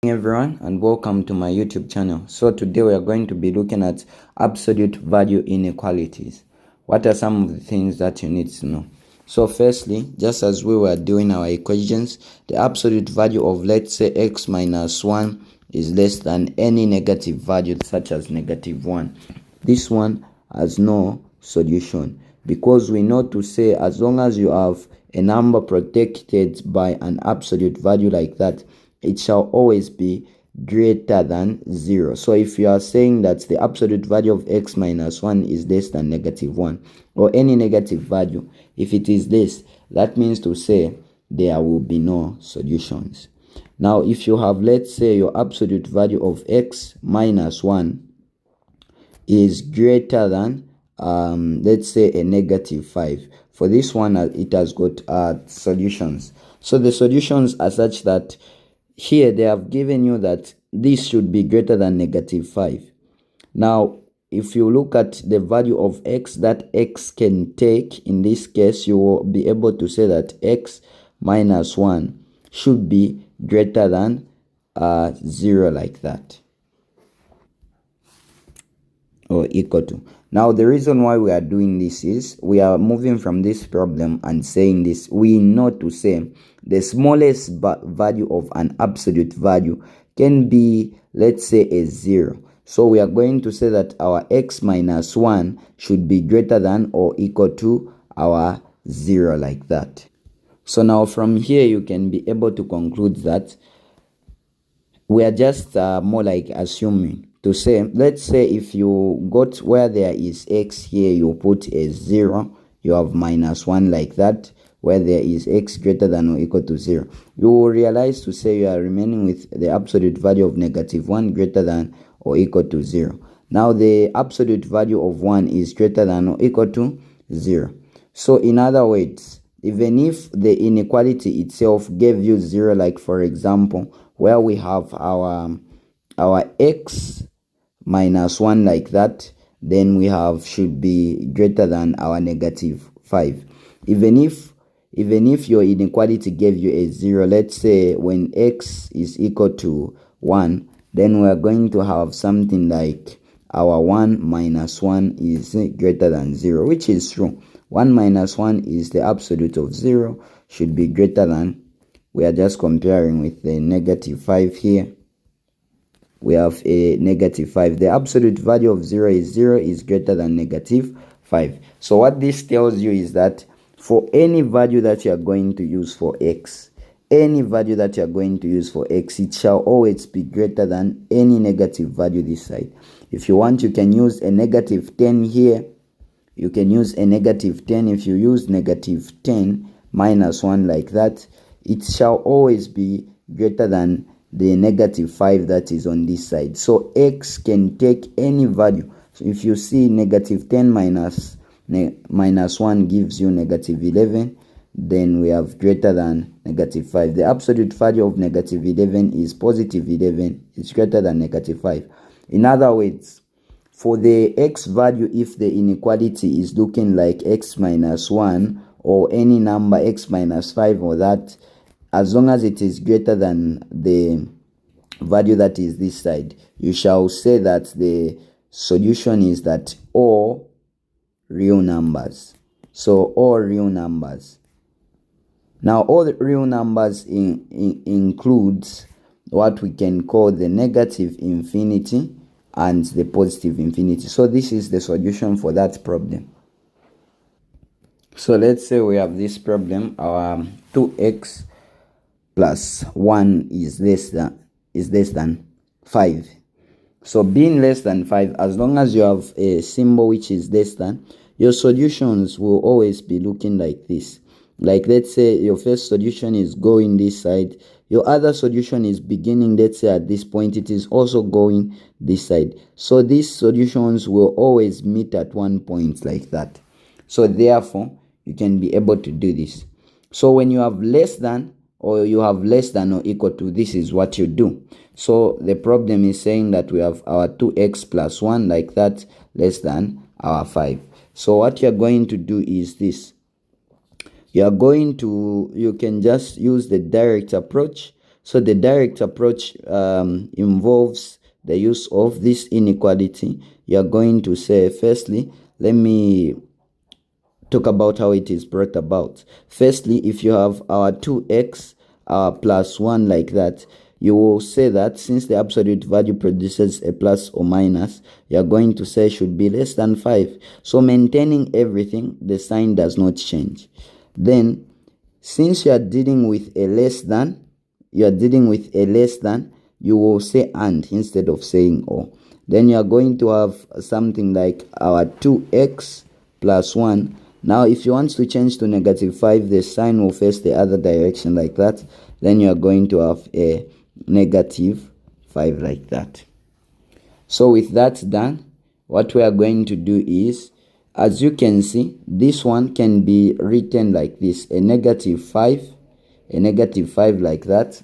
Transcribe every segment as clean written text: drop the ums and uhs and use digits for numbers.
Everyone, and welcome to my YouTube channel. So today we are going to be looking at absolute value inequalities. What are some of the things that you need to know? So firstly, just as we were doing our equations, the absolute value of, let's say, x minus 1 is less than any negative value such as negative 1. This one has no solution, because we know to say as long as you have a number protected by an absolute value like that, it shall always be greater than 0. So if you are saying that the absolute value of x minus 1 is less than negative 1, or any negative value, if it is this, that means to say there will be no solutions. Now if you have, let's say, your absolute value of x minus 1 is greater than let's say a negative 5, for this one it has got solutions. So the solutions are such that here they have given you that this should be greater than negative 5. Now if you look at the value of x that x can take, in this case you will be able to say that x minus 1 should be greater than 0, like that, or equal to. Now the reason why we are doing this is we are moving from this problem and saying this. We know to say the smallest value of an absolute value can be, let's say, a 0. So we are going to say that our x minus 1 should be greater than or equal to our 0, like that. So now from here you can be able to conclude that we are just more like assuming to say, let's say if you got where there is x here, you put a 0, you have minus 1, like that. Where there is x greater than or equal to 0, you will realize to say you are remaining with the absolute value of negative 1 greater than or equal to 0. Now the absolute value of 1 is greater than or equal to 0. So in other words, even if the inequality itself gave you 0, like for example where we have our x minus 1 like that, then we have should be greater than our negative 5. Even if your inequality gave you a 0, let's say when x is equal to 1, then we are going to have something like our 1 minus 1 is greater than 0, which is true. 1 minus 1 is the absolute of 0, should be greater than, we are just comparing with the negative 5 here. We have a negative 5. The absolute value of 0 is greater than negative 5. So what this tells you is that for any value that you are going to use for x, it shall always be greater than any negative value this side. If you want, you can use a negative 10 here. You can use a negative 10. If you use negative 10 minus 1 like that, it shall always be greater than the negative 5 that is on this side. So x can take any value. So if you see negative 10 minus 1 gives you negative 11, then we have greater than negative 5. The absolute value of negative 11 is positive 11. It's greater than negative 5. In other words, for the x value, if the inequality is looking like x minus 1 or any number x minus 5 or that, as long as it is greater than the value that is this side, you shall say that the solution is that all real numbers. So all real numbers. Now all the real numbers includes what we can call the negative infinity and the positive infinity. So this is the solution for that problem. So let's say we have this problem, our 2x plus 1 is less than 5. So being less than 5, as long as you have a symbol which is less than, your solutions will always be looking like this. Like let's say your first solution is going this side, your other solution is beginning, let's say at this point, it is also going this side. So these solutions will always meet at one point like that. So therefore you can be able to do this. So when you have less than, or you have less than or equal to, this is what you do. So the problem is saying that we have our 2x plus 1 like that, less than our 5. So what you're going to do is this. You can just use the direct approach. So the direct approach involves the use of this inequality. You're going to say, firstly, let me talk about how it is brought about. Firstly, if you have our 2x plus 1 like that, you will say that since the absolute value produces a plus or minus, you are going to say should be less than 5. So maintaining everything, the sign does not change. Then, since you are dealing with a less than, you will say and instead of saying or. Then you are going to have something like our 2x plus 1. Now, if you want to change to negative 5, the sign will face the other direction like that. Then you are going to have a negative 5 like that. So with that done, what we are going to do is, as you can see, this one can be written like this, a negative 5 like that,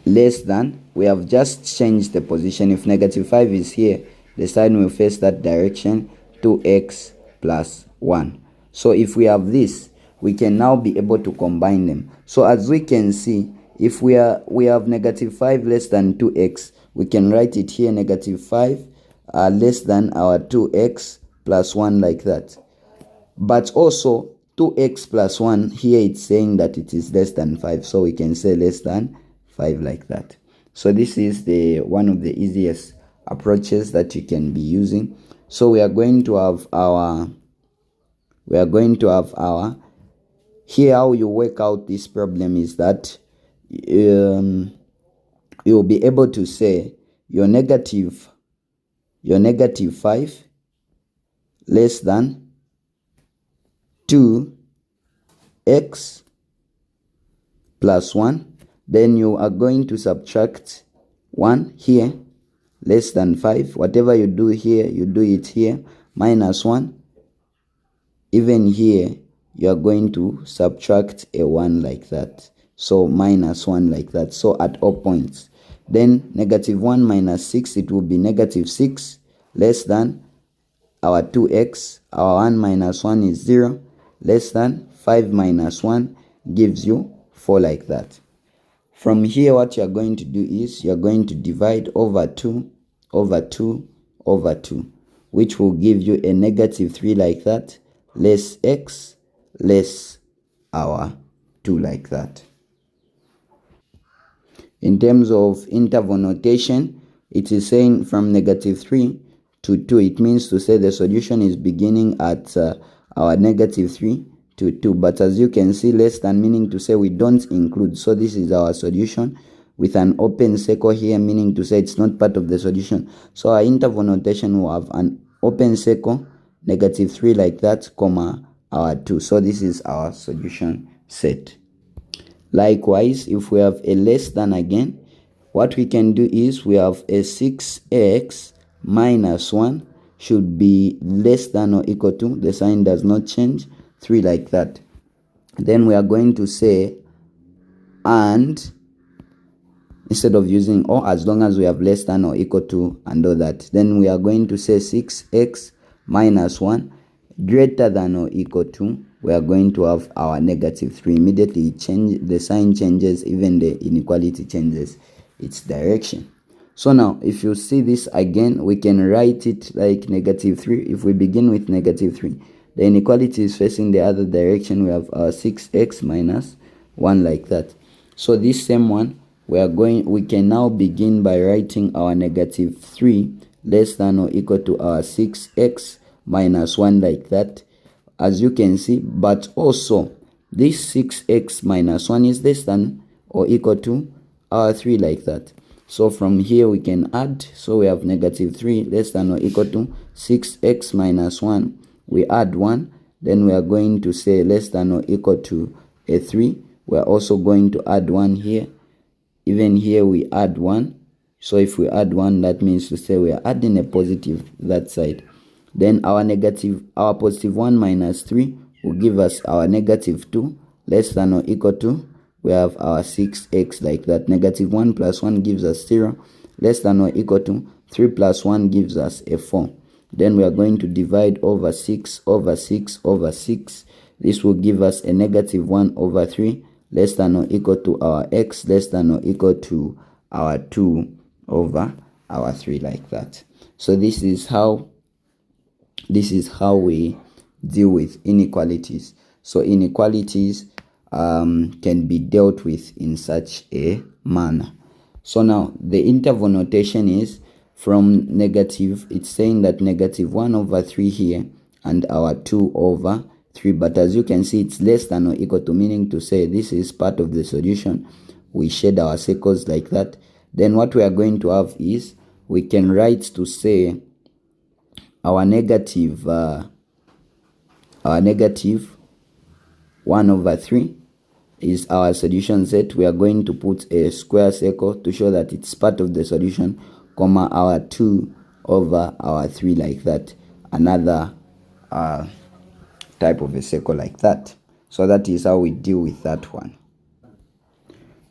less than, we have just changed the position. If negative 5 is here, the sign will face that direction, 2x plus 1. So if we have this, we can now be able to combine them. So as we can see, if we have negative 5 less than 2x, we can write it here, negative 5 less than our 2x plus 1 like that. But also 2x plus 1, here it's saying that it is less than 5, so we can say less than 5 like that. So this is the one of the easiest approaches that you can be using. So we are going to have our here, how you work out this problem is that you'll be able to say your negative 5 less than 2x plus 1. Then you are going to subtract 1 here, less than 5. Whatever you do here, you do it here, minus 1. Even here, you are going to subtract a 1 like that. So minus 1 like that. So at all points. Then negative 1 minus 6, it will be negative 6 less than our 2x. Our 1 minus 1 is 0. Less than 5 minus 1 gives you 4 like that. From here, what you are going to do is you are going to divide over 2 over 2 over 2, which will give you a negative 3 like that, less x less our 2 like that. In terms of interval notation, it is saying from negative 3 to 2. It means to say the solution is beginning at our negative 3 to 2. But as you can see, less than meaning to say we don't include. So this is our solution with an open circle here, meaning to say it's not part of the solution. So our interval notation will have an open circle, negative 3 like that, comma, our 2. So this is our solution set. Likewise, if we have a less than again, what we can do is we have a 6x minus 1 should be less than or equal to, the sign does not change, 3 like that. Then we are going to say and, instead of using or, as long as we have less than or equal to and all that. Then we are going to say 6x minus 1 greater than or equal to, we are going to have our negative 3. Immediately the sign changes, even the inequality changes its direction. So now if you see this again, we can write it like negative 3. If we begin with negative 3, the inequality is facing the other direction. We have our 6x minus 1 like that. So this same one, we can now begin by writing our negative 3 less than or equal to our 6x minus 1 like that, as you can see. But also this 6x minus 1 is less than or equal to our 3 like that. So from here we can add. So we have negative 3 less than or equal to 6x minus 1. We add 1. Then we are going to say less than or equal to a 3. We are also going to add 1 here. Even here we add 1. So if we add 1, that means to say we are adding a positive that side. Then our positive 1 minus 3 will give us our negative 2 less than or equal to, we have our 6x like that. Negative 1 plus 1 gives us 0, less than or equal to 3 plus 1 gives us a 4. Then we are going to divide over 6 over 6 over 6. This will give us a negative 1 over 3, less than or equal to our x less than or equal to our 2 over our 3, like that. So this is how we deal with inequalities. So inequalities can be dealt with in such a manner. So now the interval notation is from negative, it's saying that negative 1 over 3 here and our 2 over 3, but as you can see it's less than or equal to, meaning to say this is part of the solution. We shade our circles like that. Then what we are going to have is we can write to say our negative 1 over 3 is our solution set. We are going to put a square circle to show that it's part of the solution, comma our 2 over our 3, like that. Another type of a circle like that. So that is how we deal with that one.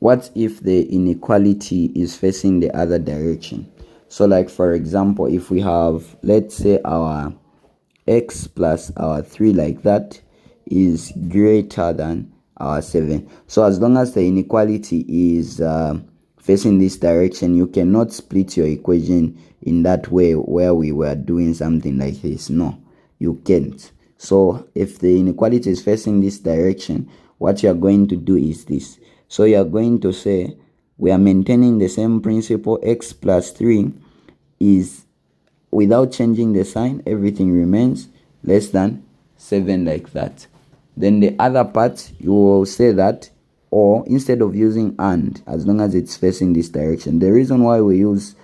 What if the inequality is facing the other direction? So like for example, if we have, let's say our x plus our 3 like that is greater than our 7. So as long as the inequality is facing this direction, you cannot split your equation in that way where we were doing something like this. No, you can't. So if the inequality is facing this direction, what you are going to do is this. So you are going to say we are maintaining the same principle. X plus 3 is, without changing the sign, everything remains less than 7, like that. Then the other part, you will say that, or instead of using and, as long as it's facing this direction. The reason why we use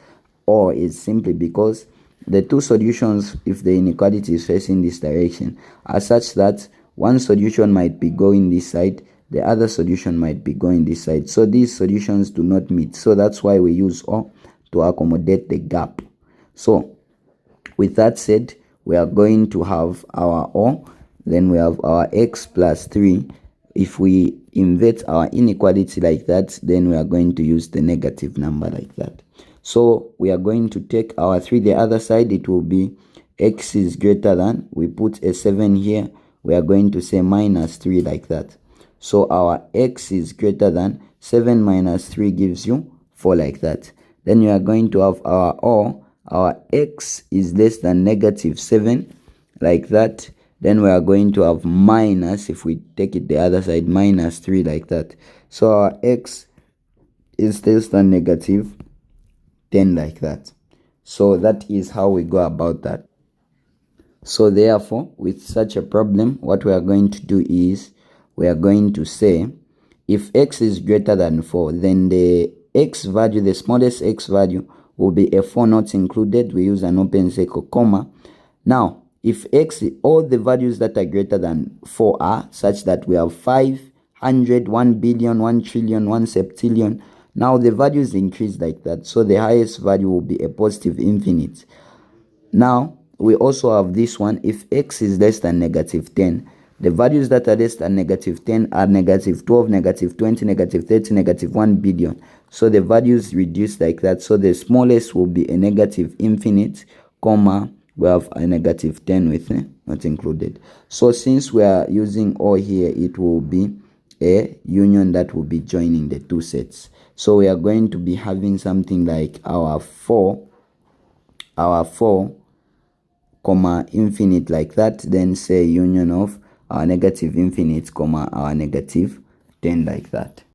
or is simply because the two solutions, if the inequality is facing this direction, are such that one solution might be going this side, the other solution might be going this side. So these solutions do not meet. So that's why we use or to accommodate the gap. So with that said, we are going to have our or, then we have our x plus 3. If we invert our inequality like that, then we are going to use the negative number like that. So we are going to take our 3 the other side. It will be x is greater than, we put a 7 here, we are going to say minus 3, like that. So our x is greater than 7 minus 3 gives you 4, like that. Then you are going to have our or, our x is less than negative 7, like that. Then we are going to have minus, if we take it the other side, minus 3, like that. So our x is less than negative 10, like that. So that is how we go about that. So therefore, with such a problem, what we are going to do is we are going to say if x is greater than 4, then the x value, the smallest x value, will be a 4 not included. We use an open circle, comma. Now, if x, all the values that are greater than 4 are such that we have 500, 1 billion, 1 trillion, 1 septillion. Now the values increase like that. So the highest value will be a positive infinite. Now, we also have this one. If x is less than negative 10, the values that are less than negative 10 are negative 12, negative 20, negative 30, negative 1 billion. So the values reduce like that. So the smallest will be a negative infinite, comma, we have a negative 10 with not included. So since we are using or here, it will be a union that will be joining the two sets. So we are going to be having something like our 4, comma, infinite, like that. Then say union of our negative infinite, comma, our negative 10, like that.